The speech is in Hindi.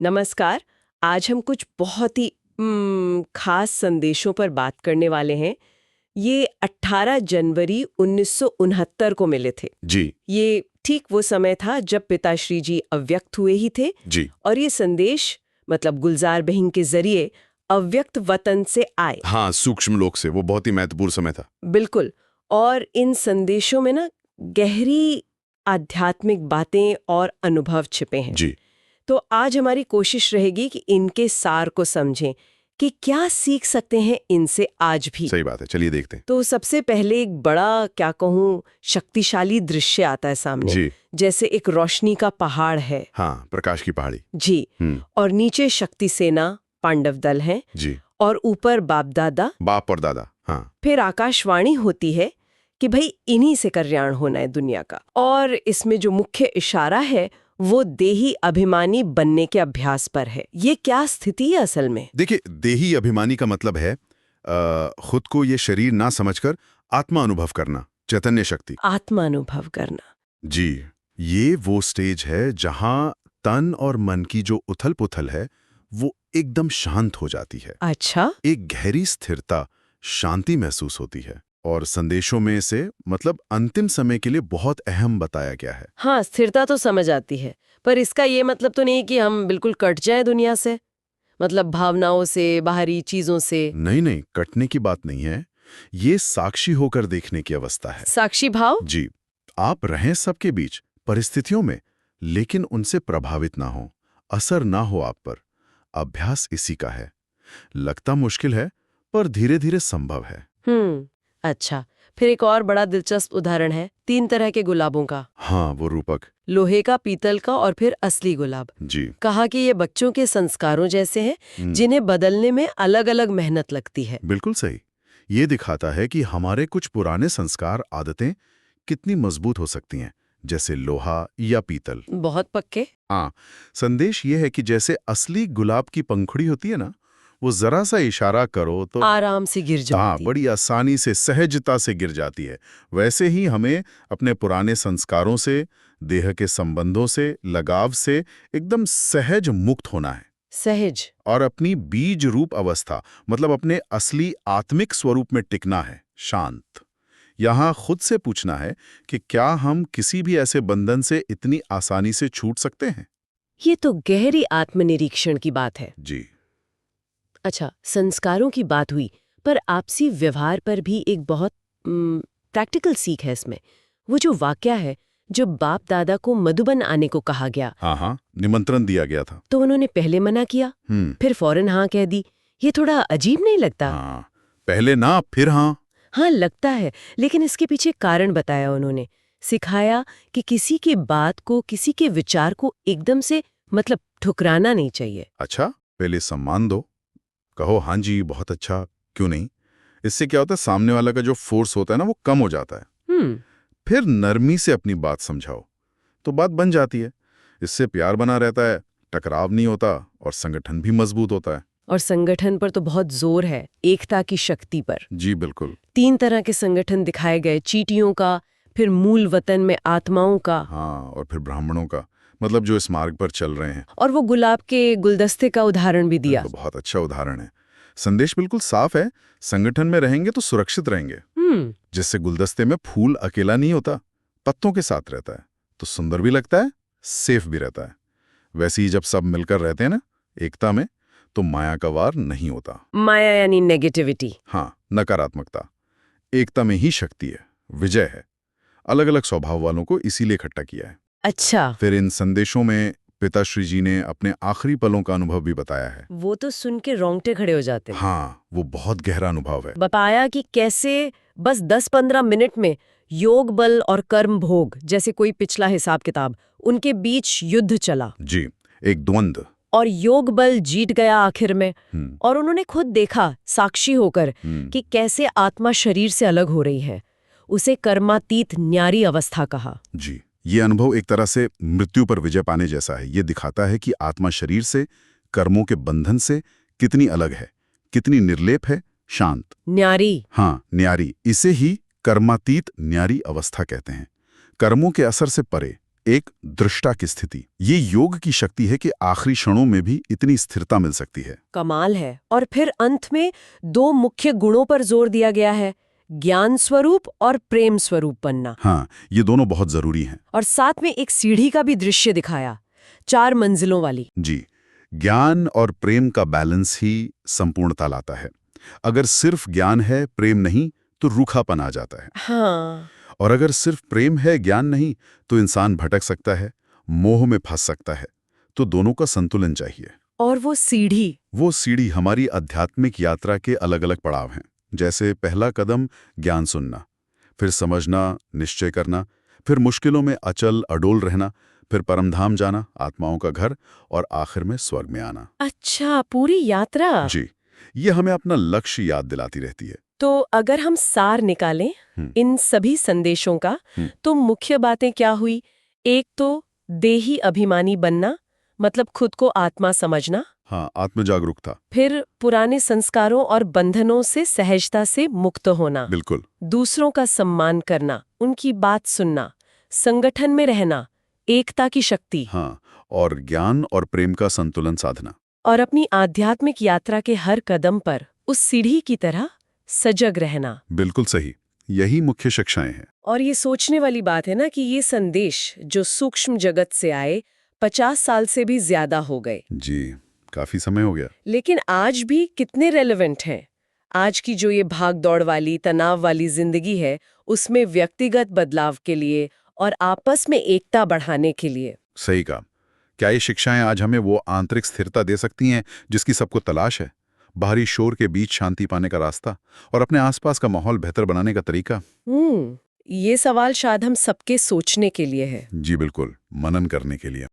नमस्कार। आज हम कुछ बहुत ही खास संदेशों पर बात करने वाले हैं। ये 18 जनवरी 1969 को मिले थे। जी। ये ठीक वो समय था जब पिताश्री जी अव्यक्त हुए ही थे। जी। और ये संदेश मतलब गुलजार बहन के जरिए अव्यक्त वतन से आए। हाँ, सूक्ष्म लोक से। वो बहुत ही महत्वपूर्ण समय था। बिल्कुल। और इन संदेशों में ना गहरी आध्यात्मिक बातें और अनुभव छिपे हैं। जी। तो आज हमारी कोशिश रहेगी कि इनके सार को समझें कि क्या सीख सकते हैं इनसे आज भी। सही बात है, चलिए देखते हैं। तो सबसे पहले एक बड़ा क्या कहूँ शक्तिशाली दृश्य आता है सामने। जी। जैसे एक रोशनी का पहाड़ है। हाँ, प्रकाश की पहाड़ी। जी। और नीचे शक्ति सेना पांडव दल है। जी। और ऊपर बाप दादा, बाप और दादा। हाँ। फिर आकाशवाणी होती है कि भाई इन्हीं से कल्याण होना है दुनिया का। और इसमें जो मुख्य इशारा है वो देही अभिमानी बनने के अभ्यास पर है। ये क्या स्थिति है असल में? देखिए, देही अभिमानी का मतलब है खुद को ये शरीर ना समझकर आत्मा अनुभव करना, चैतन्य शक्ति। आत्मा अनुभव करना। जी। ये वो स्टेज है जहां तन और मन की जो उथल पुथल है वो एकदम शांत हो जाती है। अच्छा। एक गहरी स्थिरता, शांति महसूस होती है। और संदेशों में से मतलब अंतिम समय के लिए बहुत अहम बताया गया है। हाँ, स्थिरता तो समझ आती है, पर इसका ये मतलब तो नहीं कि हम बिल्कुल कट जाएं दुनिया से, मतलब भावनाओं से, बाहरी चीजों से। नहीं नहीं, कटने की बात नहीं है। ये साक्षी होकर देखने की अवस्था है। साक्षी भाव? जी। आप रहें सबके बीच, परिस्थितियों में, लेकिन उनसे प्रभावित ना हो, असर ना हो आप पर। अभ्यास इसी का है। लगता मुश्किल है, पर धीरे धीरे संभव है। अच्छा। फिर एक और बड़ा दिलचस्प उदाहरण है 3 तरह के गुलाबों का। हाँ, वो रूपक। लोहे का, पीतल का और फिर असली गुलाब। जी। कहा कि ये बच्चों के संस्कारों जैसे हैं जिन्हें बदलने में अलग अलग मेहनत लगती है। बिल्कुल सही। ये दिखाता है कि हमारे कुछ पुराने संस्कार, आदतें कितनी मजबूत हो सकती हैं, जैसे लोहा या पीतल। बहुत पक्के। हाँ, संदेश ये है कि जैसे असली गुलाब की पंखुड़ी होती है ना, वो जरा सा इशारा करो तो आराम से गिर हाँ, जाती। बड़ी आसानी से, सहजता से गिर जाती है। वैसे ही हमें अपने पुराने संस्कारों से, देह के संबंधों से, लगाव से एकदम सहज मुक्त होना है। सहज। और अपनी बीज रूप अवस्था, मतलब अपने असली आत्मिक स्वरूप में टिकना है, शांत। यहाँ खुद से पूछना है कि क्या हम किसी भी ऐसे बंधन से इतनी आसानी से छूट सकते हैं? ये तो गहरी आत्मनिरीक्षण की बात है। जी। अच्छा, संस्कारों की बात हुई, पर आपसी व्यवहार पर भी एक बहुत प्रैक्टिकल सीख है इसमें। वो जो वाकया है, जो बाप दादा को मधुबन आने को कहा गया, हाँ हाँ, निमंत्रण दिया गया था। तो उन्होंने पहले मना किया, फिर फौरन हाँ कह दी। ये थोड़ा अजीब नहीं लगता? हाँ, पहले ना फिर हाँ। हाँ, लगता है, लेकिन इसके पीछे कारण बताया उन्होंने। सिखाया कि किसी की बात को, किसी के विचार को एकदम से मतलब ठुकराना नहीं चाहिए। अच्छा, पहले सम्मान दो, कहो हाँ जी बहुत अच्छा, क्यों नहीं। इससे क्या होता है, सामने वाला का जो फोर्स होता है ना वो कम हो जाता है। फिर नरमी से अपनी बात समझाओ तो बात बन जाती है। इससे प्यार बना रहता है, टकराव नहीं होता और संगठन भी मजबूत होता है। और संगठन पर तो बहुत जोर है, एकता की शक्ति पर। जी बिल्कुल। 3 तरह के संगठन दिखाए गए, चींटियों का, फिर मूल वतन में आत्माओं का। हाँ, और फिर ब्राह्मणों का, मतलब जो इस मार्ग पर चल रहे हैं। और वो गुलाब के गुलदस्ते का उदाहरण भी दिया। तो बहुत अच्छा उदाहरण है। संदेश बिल्कुल साफ है, संगठन में रहेंगे तो सुरक्षित रहेंगे। जिससे गुलदस्ते में फूल अकेला नहीं होता, पत्तों के साथ रहता है, तो सुंदर भी लगता है, सेफ भी रहता है। वैसे ही जब सब मिलकर रहते हैं ना, एकता में, तो माया का वार नहीं होता। माया यानी नेगेटिविटी। हाँ, नकारात्मकता। एकता में ही शक्ति है, विजय है। अलग अलग स्वभाव वालों को इसीलिए इकट्ठा किया है। अच्छा। फिर इन संदेशों में पिताश्री जी ने अपने आखिरी पलों का अनुभव भी बताया है। वो तो सुन के रोंगटे खड़े हो जाते हैं। हाँ, वो बहुत गहरा अनुभव है। बताया कि कैसे बस 10-15 मिनट में योग बल और कर्म भोग जैसे कोई पिछला हिसाब किताब, उनके बीच युद्ध चला। जी, एक द्वंद्व। और योग बल जीत गया आखिर में। और उन्होंने खुद देखा, साक्षी होकर, कि कैसे आत्मा शरीर से अलग हो रही है। उसे कर्मातीत न्यारी अवस्था कहा। जी, ये अनुभव एक तरह से मृत्यु पर विजय पाने जैसा है। ये दिखाता है कि आत्मा शरीर से, कर्मों के बंधन से कितनी अलग है, कितनी निर्लेप है, शांत। न्यारी। हाँ, न्यारी। इसे ही कर्मातीत न्यारी अवस्था कहते हैं। कर्मों के असर से परे, एक दृष्टा की स्थिति। ये योग की शक्ति है कि आखिरी क्षणों में भी इतनी स्थिरता मिल सकती है। कमाल है। और फिर अंत में 2 मुख्य गुणों पर जोर दिया गया है, ज्ञान स्वरूप और प्रेम स्वरूप बनना। हाँ, ये दोनों बहुत जरूरी हैं। और साथ में एक सीढ़ी का भी दृश्य दिखाया, 4 मंजिलों वाली। जी, ज्ञान और प्रेम का बैलेंस ही संपूर्णता लाता है। अगर सिर्फ ज्ञान है, प्रेम नहीं, तो रूखापन आ जाता है। हाँ। और अगर सिर्फ प्रेम है, ज्ञान नहीं, तो इंसान भटक सकता है, मोह में फंस सकता है। तो दोनों का संतुलन चाहिए। और वो सीढ़ी हमारी आध्यात्मिक यात्रा के अलग अलग पड़ाव हैं। जैसे पहला कदम ज्ञान सुनना, फिर समझना, निश्चय करना, फिर मुश्किलों में अचल अडोल रहना, फिर परमधाम जाना, आत्माओं का घर, और आखिर में स्वर्ग में आना। अच्छा, पूरी यात्रा। जी, ये हमें अपना लक्ष्य याद दिलाती रहती है। तो अगर हम सार निकालें इन सभी संदेशों का, तो मुख्य बातें क्या हुई? एक तो देही अभिमानी बनना, मतलब खुद को आत्मा समझना। हाँ, आत्म जागरूकता। फिर पुराने संस्कारों और बंधनों से सहजता से मुक्त होना। बिल्कुल। दूसरों का सम्मान करना, उनकी बात सुनना, संगठन में रहना, एकता की शक्ति। हाँ, और ज्ञान और प्रेम का संतुलन साधना। और अपनी आध्यात्मिक यात्रा के हर कदम पर उस सीढ़ी की तरह सजग रहना। बिल्कुल सही, यही मुख्य शिक्षाएं हैं। और ये सोचने वाली बात है ना कि ये संदेश जो सूक्ष्म जगत से आए 50 साल से भी ज्यादा हो गए। जी, काफी समय हो गया। लेकिन आज भी कितने रेलेवेंट हैं? आज की जो ये भाग दौड़ वाली, तनाव वाली जिंदगी है, उसमें व्यक्तिगत बदलाव के लिए और आपस में एकता बढ़ाने के लिए। सही कहा। क्या ये शिक्षाएं आज हमें वो आंतरिक स्थिरता दे सकती हैं जिसकी सबको तलाश है? बाहरी शोर के बीच शांति पाने का रास्ता और अपने आसपास का माहौल बेहतर बनाने का तरीका? ये सवाल शायद हम सबके सोचने के लिए है। जी बिल्कुल, मनन करने के लिए।